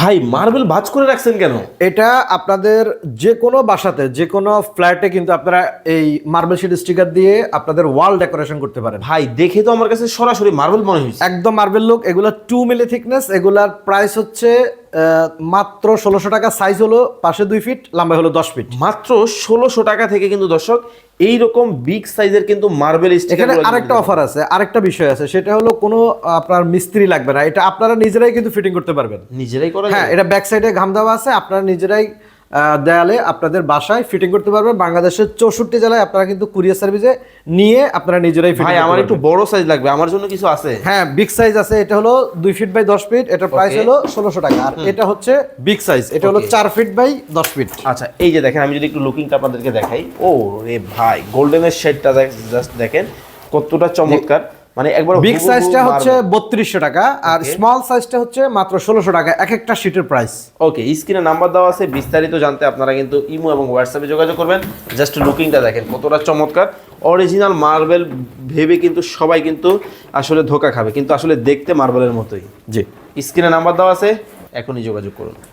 ভাই মার্বেল ভাঁজ করে রাখছেন কেন? এটা আপনাদের যে কোনো বাসাতে যে কোনো ফ্ল্যাটে কিন্তু আপনারা এই মার্বেল শিট স্টিকার দিয়ে আপনাদের ওয়াল ডেকোরেশন করতে পারেন। ভাই দেখে তো আমার কাছে সরাসরি মার্বেল মনে হয়েছে। একদম মার্বেল লুক। এগুলো 2 মিলি থিকনেস, এগুলার প্রাইস হচ্ছে মাত্র 1600 টাকা। সাইজ হলো পাশে 2 ফিট, লম্বা হলো 10 ফিট। মাত্র 1600 টাকা থেকে কিন্তু দর্শক এইরকম বিগ সাইজের কিন্তু মার্বেল স্টিকার। এখানে আরেকটা অফার আছে, আরেকটা বিষয় আছে, সেটা হলো কোনো আপনার মিস্ত্রি লাগবে না, এটা আপনারা নিজেরাই কিন্তু ফিটিং করতে পারবেন। নিজেরাই করা হ্যাঁ, যায়? এটা ব্যাক সাইডে ঘাম দেওয়া আছে, আপনারা নিজেরাই দেয়ালে আপনাদের বাসায় ফিটিং করতে পারবেন। বাংলাদেশের 64 জেলায় আপনারা কিন্তু কুরিয়ার সার্ভিসে নিয়ে আপনারা নিজেরাই ফিটিং ভাই করতে আমার পারবেন। একটু বড় সাইজ লাগবে, আমার জন্য কিছু আছে? হ্যাঁ, বিগ সাইজ আছে, এটা হলো 2 ফিট বাই 10 ফিট, এটার প্রাইস Okay. হলো 1600 টাকা। আর এটা হচ্ছে বিগ সাইজ, এটা হলো Okay. 4 feet by 10 fit. আচ্ছা এই যে দেখেন, আমি যদি একটু লুকিংটা আপনাদেরকে দেখাই, ও রে ভাই গোল্ডেনের শেডটা জাস্ট দেখেন কতটা চমৎকার। মানে একবার বিগ হুবহু সাইজটা হচ্ছে marble। 3200 টাকা, আর Okay. স্মল সাইজটা হচ্ছে মাত্র 1600 টাকা, এক একটা শীটের প্রাইস। ওকে, স্ক্রিনে নাম্বার দেওয়া আছে, বিস্তারিত জানতে আপনারা কিন্তু ইমো এবং হোয়াটসঅ্যাপে যোগাযোগ করবেন। জাস্ট লুকিংটা দেখেন কতটা চমৎকার। অরিজিনাল মার্বেল ভেবে কিন্তু সবাই কিন্তু আসলে ধোকা খাবে, কিন্তু আসলে দেখতে মার্বেলের মতোই। জি। স্ক্রিনে নাম্বার দেওয়া আছে, এখনই যোগাযোগ করুন।